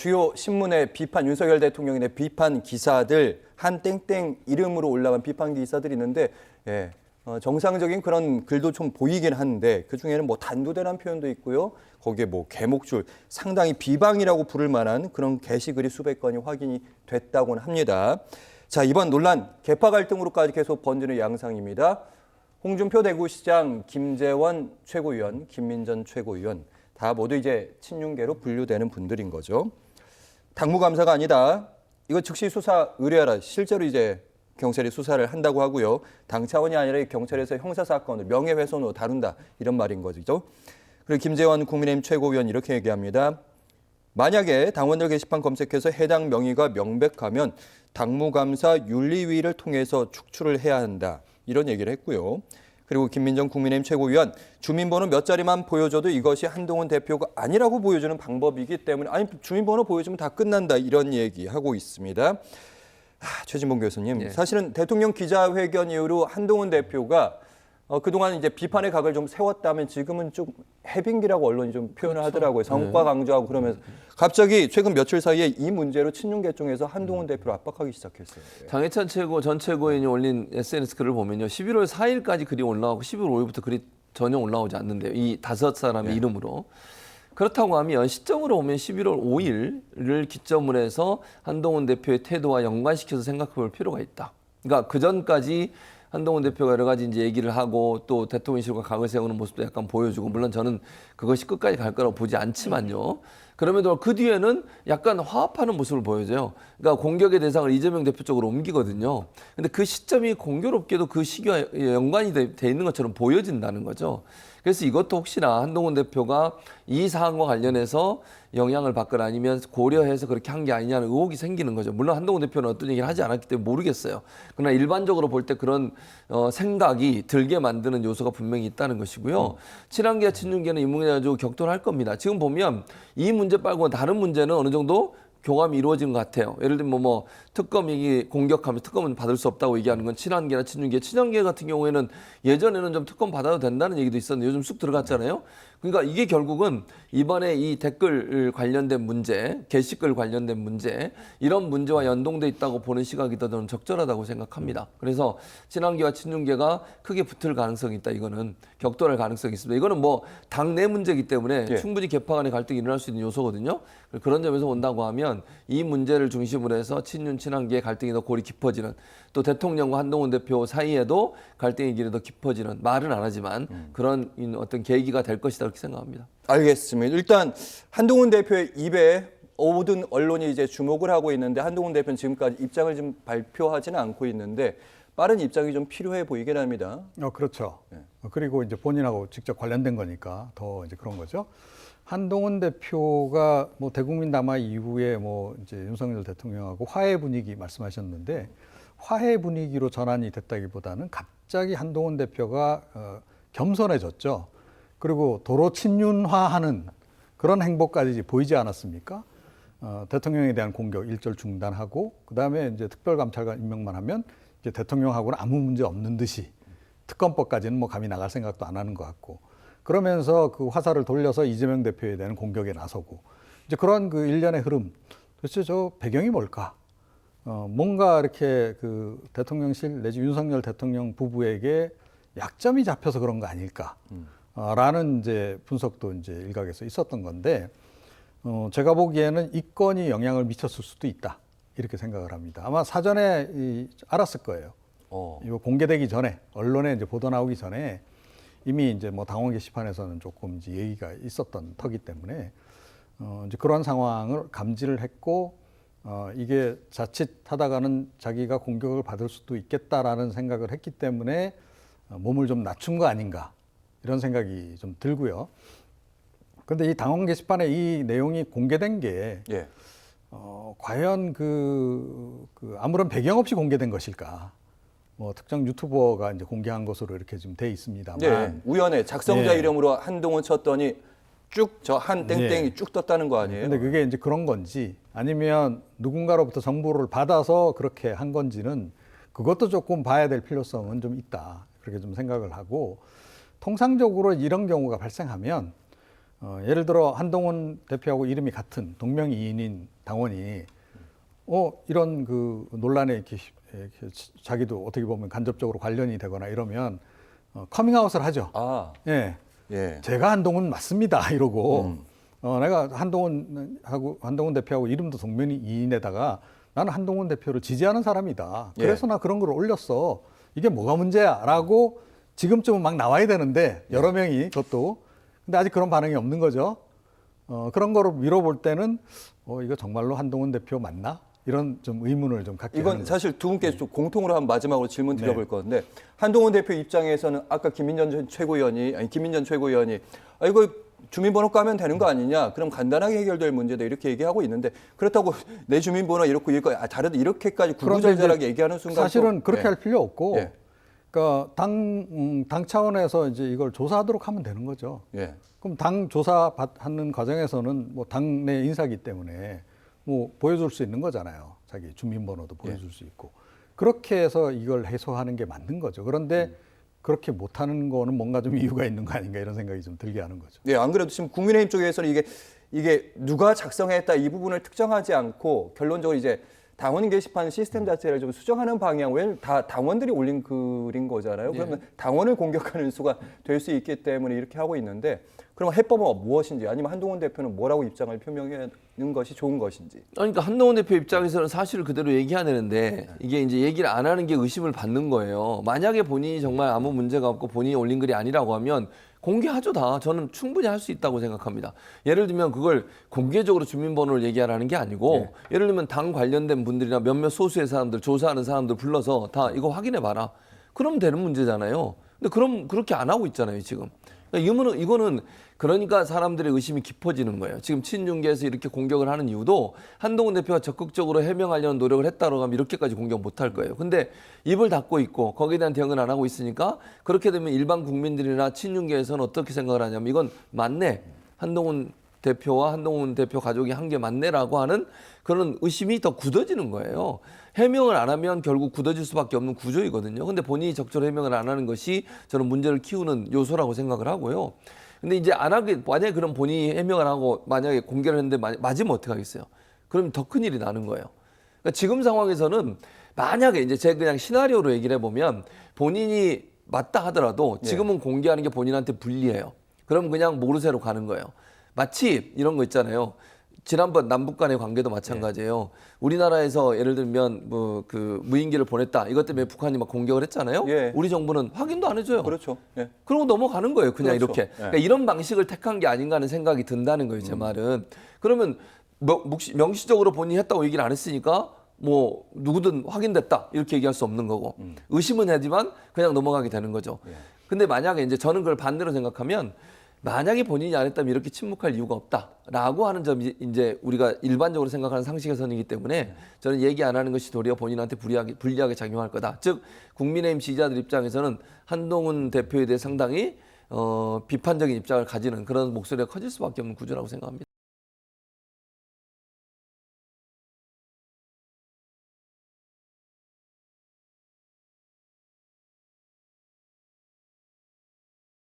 주요 신문의 비판, 윤석열 대통령의 비판 기사들, 한 땡땡 이름으로 올라간 비판 기사들이 있는데, 정상적인 그런 글도 좀 보이긴 하는데, 그 중에는 뭐 단도대란 표현도 있고요. 거기에 뭐 개목줄, 상당히 비방이라고 부를 만한 그런 게시글이 수백 건이 확인이 됐다고는 합니다. 자, 이번 논란, 계파 갈등으로까지 계속 번지는 양상입니다. 홍준표 대구시장, 김재원 최고위원, 김민전 최고위원, 다 모두 이제 친윤계로 분류되는 분들인 거죠. 당무감사가 아니다. 이거 즉시 수사 의뢰하라. 실제로 이제 경찰이 수사를 한다고 하고요. 당 차원이 아니라 경찰에서 형사사건을 명예훼손으로 다룬다. 이런 말인 거죠. 그리고 김재원 국민의힘 최고위원 이렇게 얘기합니다. 만약에 당원들 게시판 검색해서 해당 명의가 명백하면 당무감사 윤리위를 통해서 축출을 해야 한다. 이런 얘기를 했고요. 그리고 김민정 국민의힘 최고위원, 주민번호 몇 자리만 보여줘도 이것이 한동훈 대표가 아니라고 보여주는 방법이기 때문에 아니 주민번호 보여주면 다 끝난다 이런 얘기하고 있습니다. 최진봉 교수님, 사실은 대통령 기자회견 이후로 한동훈 대표가 그동안 이제 비판의 각을 좀 세웠다면 지금은 좀 해빙기라고 언론이 좀 표현을 하더라고요. 성과 강조하고 그러면서 갑자기 최근 며칠 사이에 이 문제로 친윤계 쪽에서 한동훈 대표를 압박하기 시작했어요. 장해찬 전 최고위원이 올린 SNS 글을 보면요. 11월 4일까지 글이 올라오고 11월 5일부터 글이 전혀 올라오지 않는데요. 이 5사람의 이름으로. 그렇다고 하면 시점으로 보면 11월 5일을 기점으로 해서 한동훈 대표의 태도와 연관시켜서 생각해 볼 필요가 있다. 그러니까 그 전까지 한동훈 대표가 여러 가지 이제 얘기를 하고 또 대통령실과 각을 세우는 모습도 약간 보여주고, 물론 저는 그것이 끝까지 갈 거라고 보지 않지만요. 그럼에도 그 뒤에는 약간 화합하는 모습을 보여줘요. 그러니까 공격의 대상을 이재명 대표 쪽으로 옮기거든요. 근데 그 시점이 공교롭게도 그 시기와 연관이 돼 있는 것처럼 보여진다는 거죠. 그래서 이것도 혹시나 한동훈 대표가 이 사안과 관련해서 영향을 받거나 아니면 고려해서 그렇게 한 게 아니냐는 의혹이 생기는 거죠. 물론 한동훈 대표는 어떤 얘기를 하지 않았기 때문에 모르겠어요. 그러나 일반적으로 볼 때 그런 생각이 들게 만드는 요소가 분명히 있다는 것이고요. 친한계와 친윤계는 이 문제에 아주 격돌할 겁니다. 지금 보면 이 문제 빨고 다른 문제는 어느 정도 교감이 이루어진 것 같아요. 예를 들면 뭐 특검이 공격하면 특검은 받을 수 없다고 얘기하는 건 친한계나 친윤계. 친한계 같은 경우에는 예전에는 좀 특검 받아도 된다는 얘기도 있었는데 요즘 쑥 들어갔잖아요. 그러니까 이게 결국은 이번에 이 댓글 관련된 문제, 게시글 관련된 문제, 이런 문제와 연동돼 있다고 보는 시각이 더 저는 적절하다고 생각합니다. 그래서 친한계와 친윤계가 크게 붙을 가능성이 있다. 이거는 격돌할 가능성이 있습니다. 이거는 뭐 당내 문제이기 때문에 충분히 계파 간의 갈등이 일어날 수 있는 요소거든요. 그런 점에서 본다고 하면 이 문제를 중심으로 해서 친윤, 친한계의 갈등이 더 골이 깊어지는, 또 대통령과 한동훈 대표 사이에도 갈등의 길이 더 깊어지는, 말은 안 하지만 그런 어떤 계기가 될 것이다 이렇게 생각합니다. 알겠습니다. 일단 한동훈 대표의 입에 모든 언론이 이제 주목을 하고 있는데 한동훈 대표는 지금까지 입장을 좀 발표하지는 않고 있는데 빠른 입장이 좀 필요해 보이긴 합니다. 그렇죠. 그리고 이제 본인하고 직접 관련된 거니까 더 이제 그런 거죠. 한동훈 대표가 뭐 대국민 담화 이후에 뭐 이제 윤석열 대통령하고 화해 분위기 말씀하셨는데 화해 분위기로 전환이 됐다기보다는 갑자기 한동훈 대표가 겸손해졌죠. 그리고 도로 친윤화하는 그런 행보까지 보이지 않았습니까? 대통령에 대한 공격 일절 중단하고 그다음에 이제 특별감찰관 임명만 하면 이제 대통령하고는 아무 문제 없는 듯이 특검법까지는 뭐 감히 나갈 생각도 안 하는 것 같고, 그러면서 그 화살을 돌려서 이재명 대표에 대한 공격에 나서고, 이제 그런 그 일련의 흐름, 도대체 저 배경이 뭘까? 뭔가 이렇게 그 대통령실 내지 윤석열 대통령 부부에게 약점이 잡혀서 그런 거 아닐까? 라는 이제 분석도 이제 일각에서 있었던 건데, 제가 보기에는 이 건이 영향을 미쳤을 수도 있다. 이렇게 생각을 합니다. 아마 사전에 알았을 거예요. 이거 공개되기 전에, 언론에 이제 보도 나오기 전에 이미 이제 뭐 당원 게시판에서는 조금 이제 얘기가 있었던 터기 때문에 이제 그런 상황을 감지를 했고, 이게 자칫 하다가는 자기가 공격을 받을 수도 있겠다라는 생각을 했기 때문에 몸을 좀 낮춘 거 아닌가, 이런 생각이 좀 들고요. 그런데 이 당원 게시판에 이 내용이 공개된 게 과연 아무런 배경 없이 공개된 것일까? 뭐 특정 유튜버가 이제 공개한 것으로 이렇게 좀 돼 있습니다만, 우연에 작성자 이름으로 한동훈 쳤더니 쭉 저 한 땡땡이 쭉 떴다는 거 아니에요? 근데 그게 이제 그런 건지 아니면 누군가로부터 정보를 받아서 그렇게 한 건지는 그것도 조금 봐야 될 필요성은 좀 있다. 그렇게 좀 생각을 하고, 통상적으로 이런 경우가 발생하면 예를 들어 한동훈 대표하고 이름이 같은 동명이인인 당원이 이런 그 논란에 이렇게 자기도 어떻게 보면 간접적으로 관련이 되거나 이러면 커밍아웃을 하죠. 아, 예, 예. 제가 한동훈 맞습니다 이러고 내가 한동훈 대표하고 이름도 동명이인에다가 나는 한동훈 대표를 지지하는 사람이다. 예. 그래서 나 그런 걸 올렸어. 이게 뭐가 문제야?라고 지금쯤은 막 나와야 되는데 여러 명이 그것도 근데 아직 그런 반응이 없는 거죠. 그런 거를 밀어볼 때는 이거 정말로 한동훈 대표 맞나? 이런 좀 의문을 좀 갖게 이건 하는 사실 두 분께 좀 공통으로 한 마지막으로 질문 네. 드려볼 건데 한동훈 대표 입장에서는 아까 김민전 최고위원이 이거 주민번호 까면 되는 거 아니냐? 그럼 간단하게 해결될 문제다 이렇게 얘기하고 있는데 그렇다고 내 주민번호 다르다 이렇게까지 구구절절하게 얘기하는 순간 사실은 또, 그렇게 예. 할 필요 없고 예. 그러니까 당 차원에서 이제 이걸 조사하도록 하면 되는 거죠. 예. 그럼 당 조사하는 과정에서는 뭐 당내 인사기 때문에 뭐 보여줄 수 있는 거잖아요. 자기 주민번호도 보여줄 수 있고 그렇게 해서 이걸 해소하는 게 맞는 거죠. 그런데 그렇게 못하는 거는 뭔가 좀 이유가 있는 거 아닌가 이런 생각이 좀 들게 하는 거죠. 네, 안 그래도 지금 국민의힘 쪽에서는 이게 누가 작성했다 이 부분을 특정하지 않고 결론적으로 이제 당원 게시판 시스템 자체를 좀 수정하는 방향, 왜냐면 다 당원들이 올린 글인 거잖아요. 그러면 당원을 공격하는 수가 될 수 있기 때문에 이렇게 하고 있는데 그러면 해법은 무엇인지 아니면 한동훈 대표는 뭐라고 입장을 표명하는 것이 좋은 것인지. 그러니까 한동훈 대표 입장에서는 사실을 그대로 얘기해야 되는데 이게 이제 얘기를 안 하는 게 의심을 받는 거예요. 만약에 본인이 정말 아무 문제가 없고 본인이 올린 글이 아니라고 하면 공개하죠 다. 저는 충분히 할 수 있다고 생각합니다. 예를 들면 그걸 공개적으로 주민번호를 얘기하라는 게 아니고 예를 들면 당 관련된 분들이나 몇몇 소수의 사람들, 조사하는 사람들 불러서 다 이거 확인해 봐라. 그러면 되는 문제잖아요. 근데 그럼 그렇게 안 하고 있잖아요, 지금. 이거는 그러니까 사람들의 의심이 깊어지는 거예요. 지금 친윤계에서 이렇게 공격을 하는 이유도 한동훈 대표가 적극적으로 해명하려는 노력을 했다고 하면 이렇게까지 공격 못 할 거예요. 근데 입을 닫고 있고 거기에 대한 대응을 안 하고 있으니까 그렇게 되면 일반 국민들이나 친윤계에서는 어떻게 생각을 하냐면 이건 맞네. 한동훈 대표와 한동훈 대표 가족이 한 게 맞네라고 하는 그런 의심이 더 굳어지는 거예요. 해명을 안 하면 결국 굳어질 수밖에 없는 구조이거든요. 근데 본인이 적절히 해명을 안 하는 것이 저는 문제를 키우는 요소라고 생각을 하고요. 근데 이제 안 하게, 만약에 그럼 본인이 해명을 하고 만약에 공개를 했는데 맞으면 어떻게 하겠어요? 그럼 더 큰 일이 나는 거예요. 그러니까 지금 상황에서는 만약에 이제 제가 그냥 시나리오로 얘기를 해보면 본인이 맞다 하더라도 지금은 공개하는 게 본인한테 불리해요. 그럼 그냥 모르쇠로 가는 거예요. 마치 이런 거 있잖아요. 지난번 남북 간의 관계도 마찬가지예요. 우리나라에서 예를 들면 뭐 그 무인기를 보냈다. 이것 때문에 북한이 막 공격을 했잖아요. 예. 우리 정부는 확인도 안 해줘요. 그렇죠. 예. 그러고 넘어가는 거예요. 그냥 그렇죠. 이렇게. 그러니까 이런 방식을 택한 게 아닌가 하는 생각이 든다는 거예요. 제 말은. 그러면 명시적으로 본인이 했다고 얘기를 안 했으니까 뭐 누구든 확인됐다 이렇게 얘기할 수 없는 거고 의심은 하지만 그냥 넘어가게 되는 거죠. 근데 만약에 이제 저는 그걸 반대로 생각하면 만약에 본인이 안 했다면 이렇게 침묵할 이유가 없다라고 하는 점이 이제 우리가 일반적으로 생각하는 상식의 선이기 때문에 저는 얘기 안 하는 것이 도리어 본인한테 불리하게 작용할 거다. 즉 국민의힘 지지자들 입장에서는 한동훈 대표에 대해 상당히 비판적인 입장을 가지는 그런 목소리가 커질 수밖에 없는 구조라고 생각합니다.